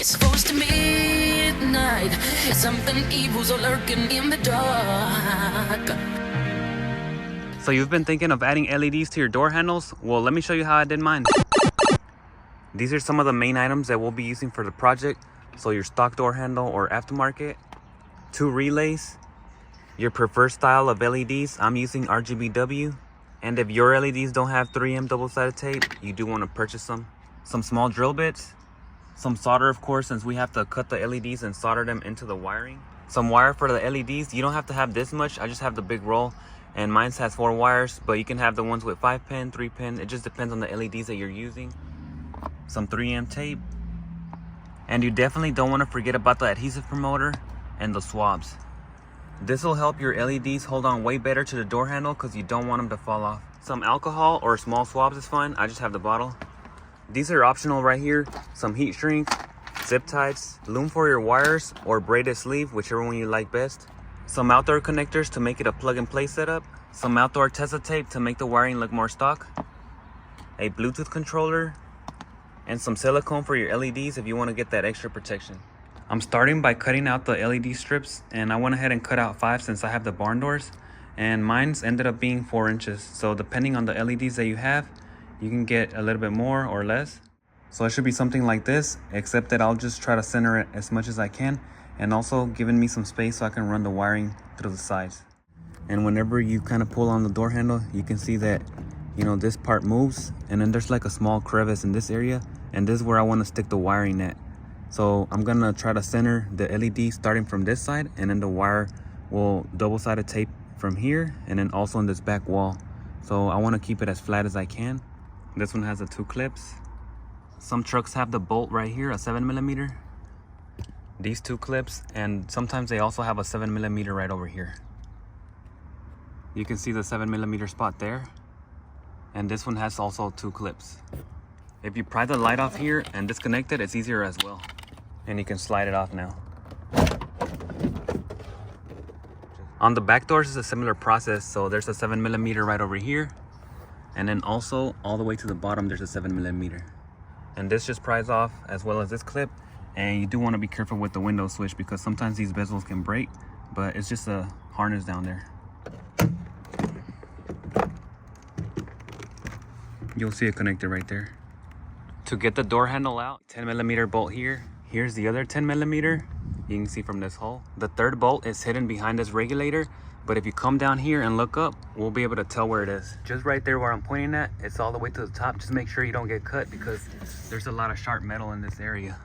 It's close to midnight. Something evil's lurking in the dark. So you've been thinking of adding LEDs to your door handles? Well, let me show you how I did mine. These are some of the main items that we'll be using for the project. So your stock door handle or aftermarket, 2 relays, your preferred style of LEDs. I'm using RGBW. And if your LEDs don't have 3M double-sided tape, you do want to purchase some small drill bits, some solder, of course, since we have to cut the LEDs and solder them into the wiring. Some wire for the LEDs. You don't have to have this much. I just have the big roll, and mine has 4 wires, but you can have the ones with 5 pin, 3 pin. It just depends on the LEDs that you're using. Some 3M tape. And you definitely don't want to forget about the adhesive promoter and the swabs. This will help your LEDs hold on way better to the door handle because you don't want them to fall off. Some alcohol or small swabs is fine. I just have the bottle. These are optional right here. Some heat shrink, zip ties, loom for your wires or braided sleeve, whichever one you like best. Some outdoor connectors to make it a plug and play setup. Some outdoor Tesa tape to make the wiring look more stock. A Bluetooth controller. And some silicone for your LEDs if you want to get that extra protection. I'm starting by cutting out the LED strips, and I went ahead and cut out 5 since I have the barn doors, and mine's ended up being 4 inches. So depending on the LEDs that you have, you can get a little bit more or less. So it should be something like this, except that I'll just try to center it as much as I can, and also giving me some space so I can run the wiring through the sides. And whenever you kind of pull on the door handle, you can see that, you know, this part moves, and then there's like a small crevice in this area, and this is where I want to stick the wiring at. So I'm gonna try to center the LED starting from this side, and then the wire will double-sided tape from here and then also on this back wall. So I want to keep it as flat as I can. This one has the 2 clips. Some trucks have the bolt right here, a 7mm. These 2 clips, and sometimes they also have a 7mm right over here. You can see the 7mm spot there. And this one has also 2 clips. If you pry the light off here and disconnect it, it's easier as well. And you can slide it off now. On the back doors, it's a similar process. So there's a 7mm right over here. And then also all the way to the bottom, there's a 7mm. And this just pries off as well as this clip. And you do want to be careful with the window switch because sometimes these bezels can break, but it's just a harness down there. You'll see it connected right there. To get the door handle out, 10mm bolt here. Here's the other 10mm. You can see from this hole. The 3rd bolt is hidden behind this regulator, but if you come down here and look up, we'll be able to tell where it is. Just right there where I'm pointing at, it's all the way to the top. Just make sure you don't get cut because there's a lot of sharp metal in this area.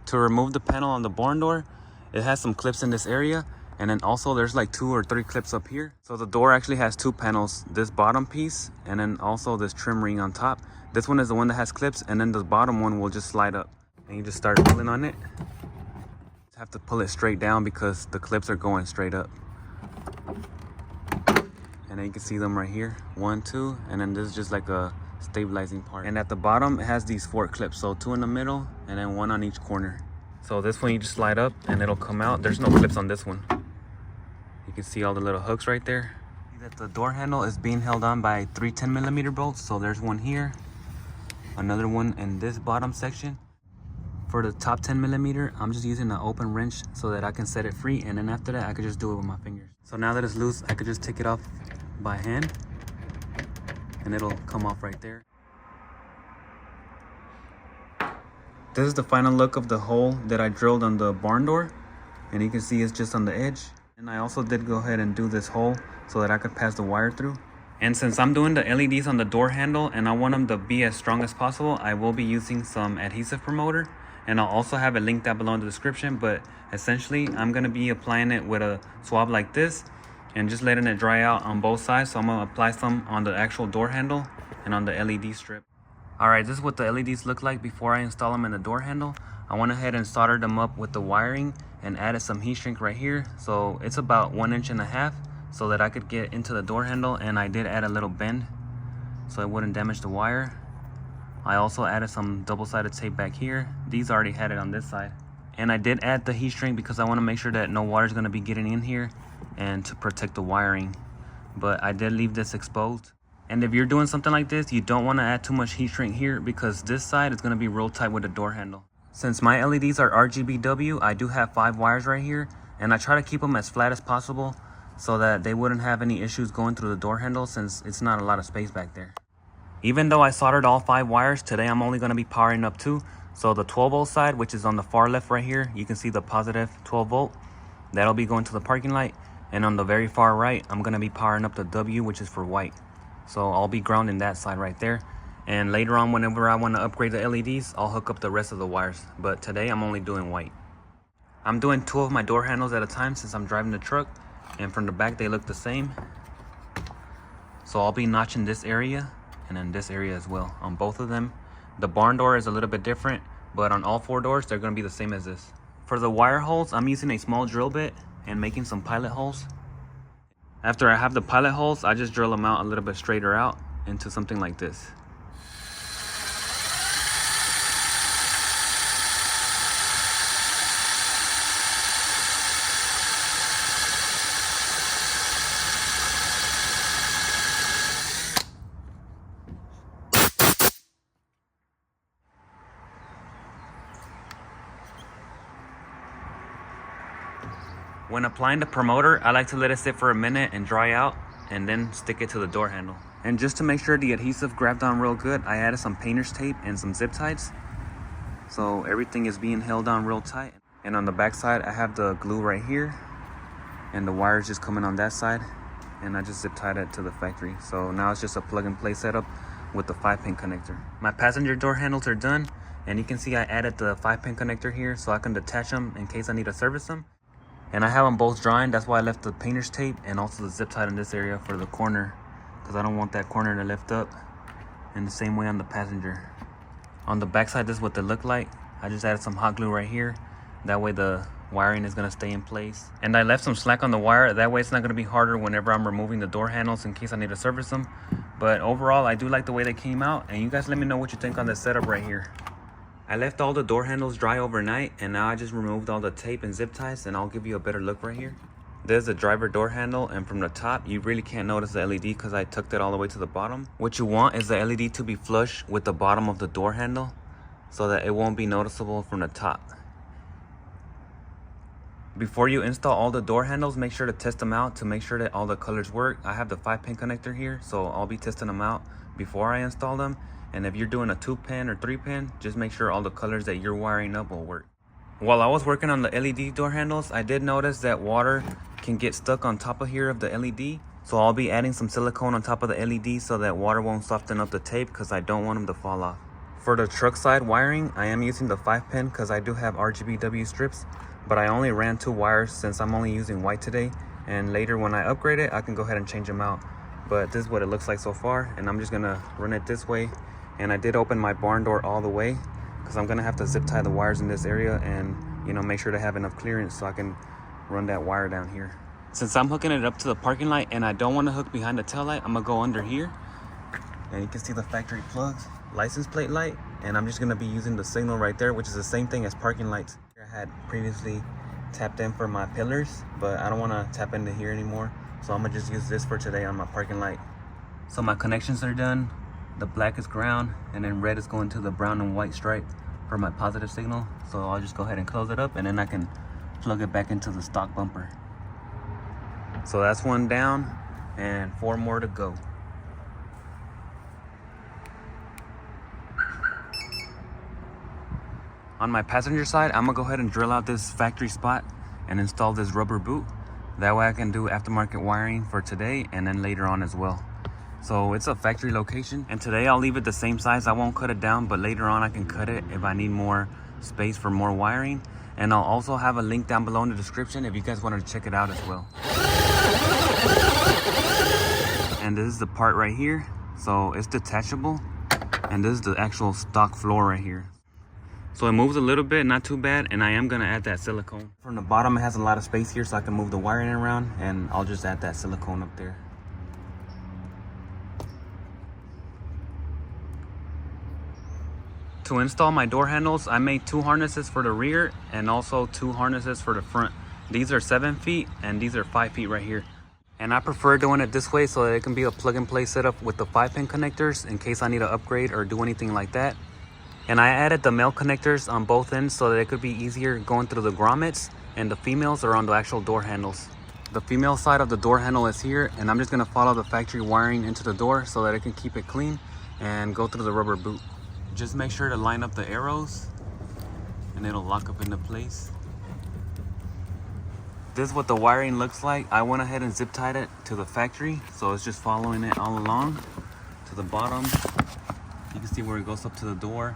To remove the panel on the barn door, it has some clips in this area. And then also there's like 2 or 3 clips up here. So the door actually has 2 panels, this bottom piece and then also this trim ring on top. This one is the one that has clips, and then the bottom one will just slide up. And you just start pulling on it. You have to pull it straight down because the clips are going straight up. And then you can see them right here, 1, 2, and then this is just like a stabilizing part. And at the bottom, it has these 4 clips. So 2 in the middle and then 1 on each corner. So this one you just slide up and it'll come out. There's no clips on this one. You can see all the little hooks right there. See that the door handle is being held on by 3 10mm bolts. So there's one here, another one in this bottom section. For the top 10mm, I'm just using an open wrench so that I can set it free, and then after that I could just do it with my fingers. So now that it's loose, I could just take it off by hand and it'll come off right there. This is the final look of the hole that I drilled on the barn door, and you can see it's just on the edge. And I also did go ahead and do this hole so that I could pass the wire through. And since I'm doing the LEDs on the door handle and I want them to be as strong as possible, I will be using some adhesive promoter. And I'll also have it linked down below in the description, but essentially I'm going to be applying it with a swab like this and just letting it dry out on both sides. So I'm going to apply some on the actual door handle and on the LED strip. Alright, this is what the LEDs look like before I install them in the door handle. I went ahead and soldered them up with the wiring and added some heat shrink right here. So it's about 1.5 inches so that I could get into the door handle, and I did add a little bend so it wouldn't damage the wire. I also added some double-sided tape back here. These already had it on this side. And I did add the heat shrink because I want to make sure that no water is going to be getting in here and to protect the wiring. But I did leave this exposed. And if you're doing something like this, you don't want to add too much heat shrink here because this side is going to be real tight with the door handle. Since my LEDs are RGBW, I do have 5 wires right here, and I try to keep them as flat as possible so that they wouldn't have any issues going through the door handle since it's not a lot of space back there. Even though I soldered all 5 wires, today I'm only going to be powering up 2. So the 12 volt side, which is on the far left right here, you can see the positive 12 volt. That'll be going to the parking light. And on the very far right, I'm going to be powering up the W, which is for white. So I'll be grounding that side right there. And later on, whenever I want to upgrade the LEDs, I'll hook up the rest of the wires. But today I'm only doing white. I'm doing 2 of my door handles at a time since I'm driving the truck. And from the back, they look the same. So I'll be notching this area and then this area as well on both of them. The barn door is a little bit different, but on all 4 doors, they're going to be the same as this. For the wire holes, I'm using a small drill bit and making some pilot holes. After I have the pilot holes, I just drill them out a little bit straighter out into something like this. When applying the promoter, I like to let it sit for a minute and dry out and then stick it to the door handle. And just to make sure the adhesive grabbed on real good, I added some painter's tape and some zip ties. So everything is being held on real tight. And on the back side, I have the glue right here and the wires just coming on that side. And I just zip tied it to the factory. So now it's just a plug and play setup with the 5-pin connector. My passenger door handles are done. And you can see I added the 5-pin connector here so I can detach them in case I need to service them. And I have them both drying, that's why I left the painter's tape and also the zip tie in this area for the corner, because I don't want that corner to lift up. And the same way on the passenger. On the back side, this is what they look like. I just added some hot glue right here. That way the wiring is gonna stay in place. And I left some slack on the wire, that way it's not gonna be harder whenever I'm removing the door handles in case I need to service them. But overall, I do like the way they came out, and you guys let me know what you think on this setup right here. I left all the door handles dry overnight, and now I just removed all the tape and zip ties, and I'll give you a better look right here. There's the driver door handle, and from the top, you really can't notice the LED because I tucked it all the way to the bottom. What you want is the LED to be flush with the bottom of the door handle so that it won't be noticeable from the top. Before you install all the door handles, make sure to test them out to make sure that all the colors work. I have the 5-pin connector here, so I'll be testing them out before I install them. And if you're doing a 2-pin or 3-pin, just make sure all the colors that you're wiring up will work. While I was working on the LED door handles, I did notice that water can get stuck on top of here of the LED. So I'll be adding some silicone on top of the LED so that water won't soften up the tape because I don't want them to fall off. For the truck side wiring, I am using the 5-pin because I do have RGBW strips, but I only ran 2 wires since I'm only using white today. And later when I upgrade it, I can go ahead and change them out. But this is what it looks like so far, and I'm just gonna run it this way. And I did open my barn door all the way because I'm gonna have to zip tie the wires in this area and, you know, make sure to have enough clearance so I can run that wire down here. Since I'm hooking it up to the parking light and I don't want to hook behind the tail light, I'm gonna go under here. And you can see the factory plugs, license plate light, and I'm just gonna be using the signal right there, which is the same thing as parking lights. I had previously tapped in for my pillars, but I don't want to tap into here anymore. So I'm gonna just use this for today on my parking light. So my connections are done. The black is ground, and then red is going to the brown and white stripe for my positive signal. So I'll just go ahead and close it up, and then I can plug it back into the stock bumper. So that's 1 down and 4 more to go. On my passenger side, I'm gonna go ahead and drill out this factory spot and install this rubber boot. That way I can do aftermarket wiring for today and then later on as well. So it's a factory location, and today I'll leave it the same size. I won't cut it down, but later on I can cut it if I need more space for more wiring. And I'll also have a link down below in the description if you guys want to check it out as well. And this is the part right here. So it's detachable, and this is the actual stock floor right here. So it moves a little bit, not too bad, and I am gonna add that silicone. From the bottom, it has a lot of space here so I can move the wiring around, and I'll just add that silicone up there. To install my door handles, I made 2 harnesses for the rear and also 2 harnesses for the front. These are 7 feet and these are 5 feet right here. And I prefer doing it this way so that it can be a plug and play setup with the 5-pin connectors in case I need to upgrade or do anything like that. And I added the male connectors on both ends so that it could be easier going through the grommets, and the females are on the actual door handles. The female side of the door handle is here, and I'm just gonna follow the factory wiring into the door so that it can keep it clean and go through the rubber boot. Just make sure to line up the arrows and it'll lock up into place. This is what the wiring looks like. I went ahead and zip tied it to the factory, so it's just following it all along to the bottom. You can see where it goes up to the door,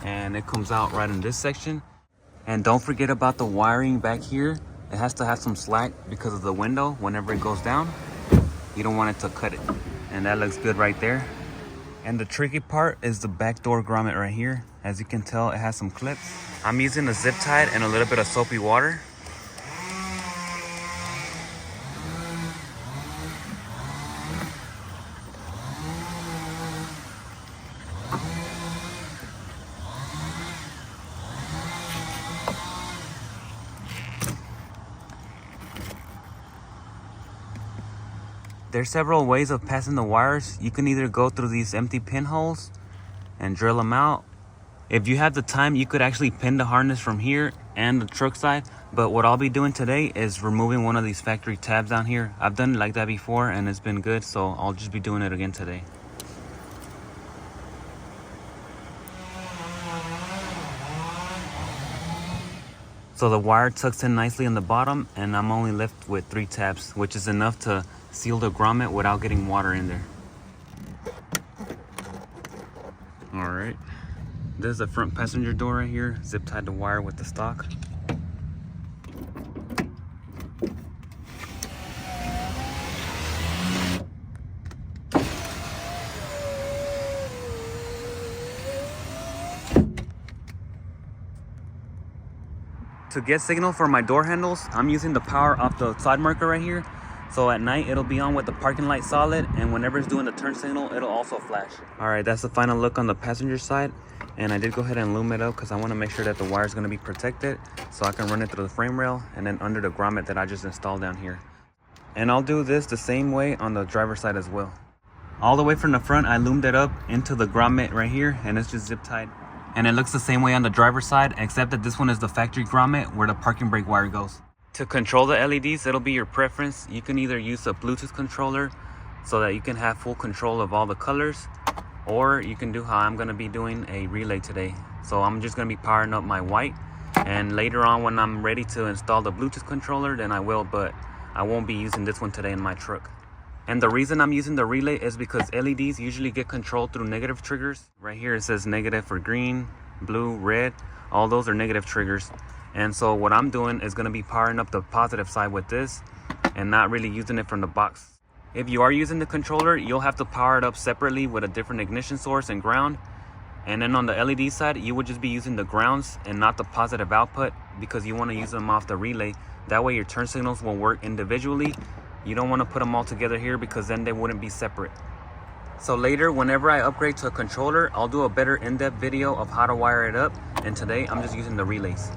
and it comes out right in this section. And don't forget about the wiring back here. It has to have some slack because of the window. Whenever it goes down, you don't want it to cut it. And that looks good right there. And the tricky part is the back door grommet right here. As you can tell, it has some clips. I'm using a zip tie and a little bit of soapy water. There's several ways of passing the wires. You can either go through these empty pinholes and drill them out. If you have the time, you could actually pin the harness from here and the truck side. But what I'll be doing today is removing one of these factory tabs down here. I've done it like that before and it's been good, so I'll just be doing it again today. So the wire tucks in nicely in the bottom, and I'm only left with 3 tabs, which is enough to seal the grommet without getting water in there. All right, this is the front passenger door right here. Zip tied the wire with the stock. To get signal for my door handles, I'm using the power off the side marker right here. So at night, it'll be on with the parking light solid, and whenever it's doing the turn signal, it'll also flash. All right, that's the final look on the passenger side. And I did go ahead and loom it up because I want to make sure that the wire is going to be protected so I can run it through the frame rail and then under the grommet that I just installed down here. And I'll do this the same way on the driver's side as well. All the way from the front, I loomed it up into the grommet right here, and it's just zip tied. And it looks the same way on the driver's side, except that this one is the factory grommet where the parking brake wire goes. To control the LEDs, it'll be your preference. You can either use a Bluetooth controller so that you can have full control of all the colors, or you can do how I'm gonna be doing a relay today. So I'm just gonna be powering up my white, and later on when I'm ready to install the Bluetooth controller, then I will, but I won't be using this one today in my truck. And the reason I'm using the relay is because LEDs usually get controlled through negative triggers. Right here it says negative for green, blue, red. All those are negative triggers. And so what I'm doing is going to be powering up the positive side with this and not really using it from the box. If you are using the controller, you'll have to power it up separately with a different ignition source and ground. And then on the LED side, you would just be using the grounds and not the positive output because you want to use them off the relay. That way your turn signals will work individually. You don't want to put them all together here because then they wouldn't be separate. So later, whenever I upgrade to a controller, I'll do a better in-depth video of how to wire it up. And today, I'm just using the relays.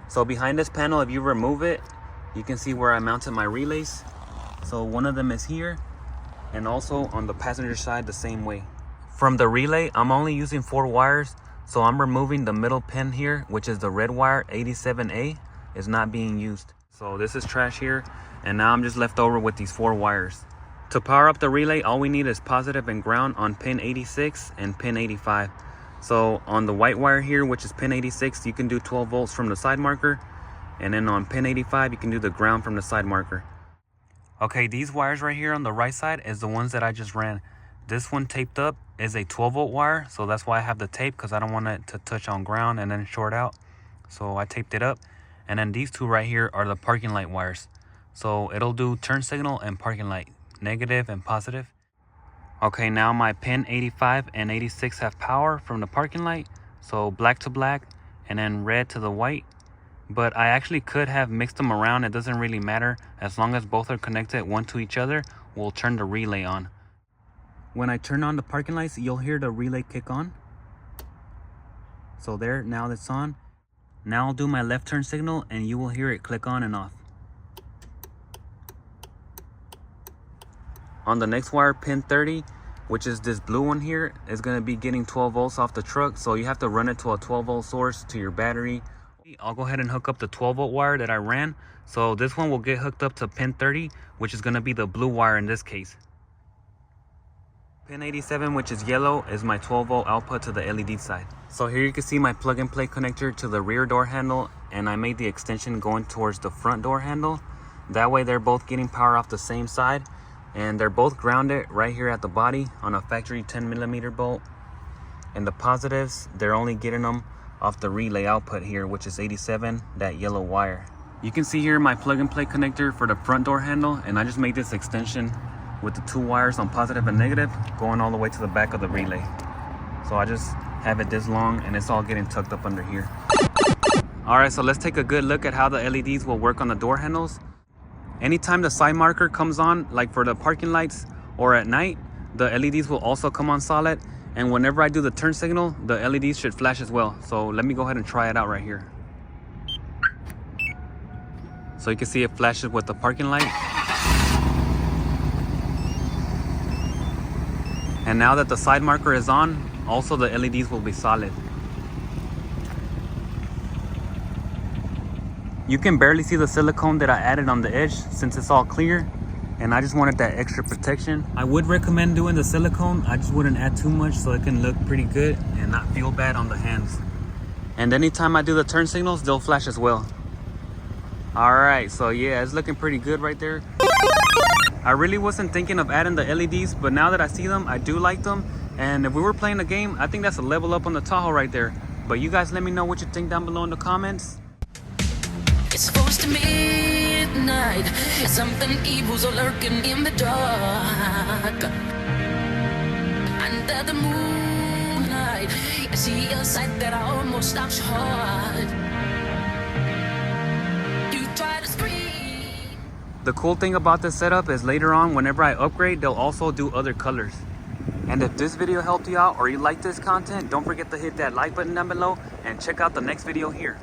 So behind this panel, if you remove it, you can see where I mounted my relays. So one of them is here, and also on the passenger side the same way. From the relay, I'm only using 4 wires. So I'm removing the middle pin here, which is the red wire, 87A, is not being used. So this is trash here. And now I'm just left over with these 4 wires. To power up the relay, all we need is positive and ground on pin 86 and pin 85. So on the white wire here, which is pin 86, you can do 12 volts from the side marker. And then on pin 85, you can do the ground from the side marker. Okay, these wires right here on the right side is the ones that I just ran. This one taped up is a 12 volt wire. So that's why I have the tape, because I don't want it to touch on ground and then short out. So I taped it up. And then these 2 right here are the parking light wires. So it'll do turn signal and parking light, negative and positive. Okay, now my pin 85 and 86 have power from the parking light. So black to black and then red to the white. But I actually could have mixed them around. It doesn't really matter. As long as both are connected one to each other, we'll turn the relay on. When I turn on the parking lights, you'll hear the relay kick on. So there, now that's on. Now I'll do my left turn signal and you will hear it click on and off. On the next wire, pin 30, which is this blue one here, is going to be getting 12 volts off the truck. So you have to run it to a 12 volt source to your battery. I'll go ahead and hook up the 12 volt wire that I ran. So this one will get hooked up to pin 30, which is going to be the blue wire in this case. Pin 87, which is yellow, is my 12 volt output to the LED side. So here you can see my plug and play connector to the rear door handle, and I made the extension going towards the front door handle. That way they're both getting power off the same side, and they're both grounded right here at the body on a factory 10mm bolt. And the positives, they're only getting them off the relay output here, which is 87, that yellow wire. You can see here my plug and play connector for the front door handle, and I just made this extension with the 2 wires on positive and negative going all the way to the back of the relay. So I just have it this long, and it's all getting tucked up under here. Alright, so let's take a good look at how the LEDs will work on the door handles. Anytime the side marker comes on, like for the parking lights or at night, the LEDs will also come on solid. And whenever I do the turn signal, the LEDs should flash as well. So let me go ahead and try it out right here. So you can see it flashes with the parking light. And now that the side marker is on, also the LEDs will be solid. You can barely see the silicone that I added on the edge since it's all clear, and I just wanted that extra protection. I would recommend doing the silicone. I just wouldn't add too much so it can look pretty good and not feel bad on the hands. And anytime I do the turn signals, they'll flash as well. Alright, so yeah, it's looking pretty good right there. I really wasn't thinking of adding the LEDs, but now that I see them, I do like them. And if we were playing a game, I think that's a level up on the Tahoe right there. But you guys let me know what you think down below in the comments. It's close to midnight. Something evil's lurking in the dark. Under the moonlight, I see a sight that almost stops your heart. You try to scream. The cool thing about this setup is later on, whenever I upgrade, they'll also do other colors. And if this video helped you out or you like this content, don't forget to hit that like button down below and check out the next video here.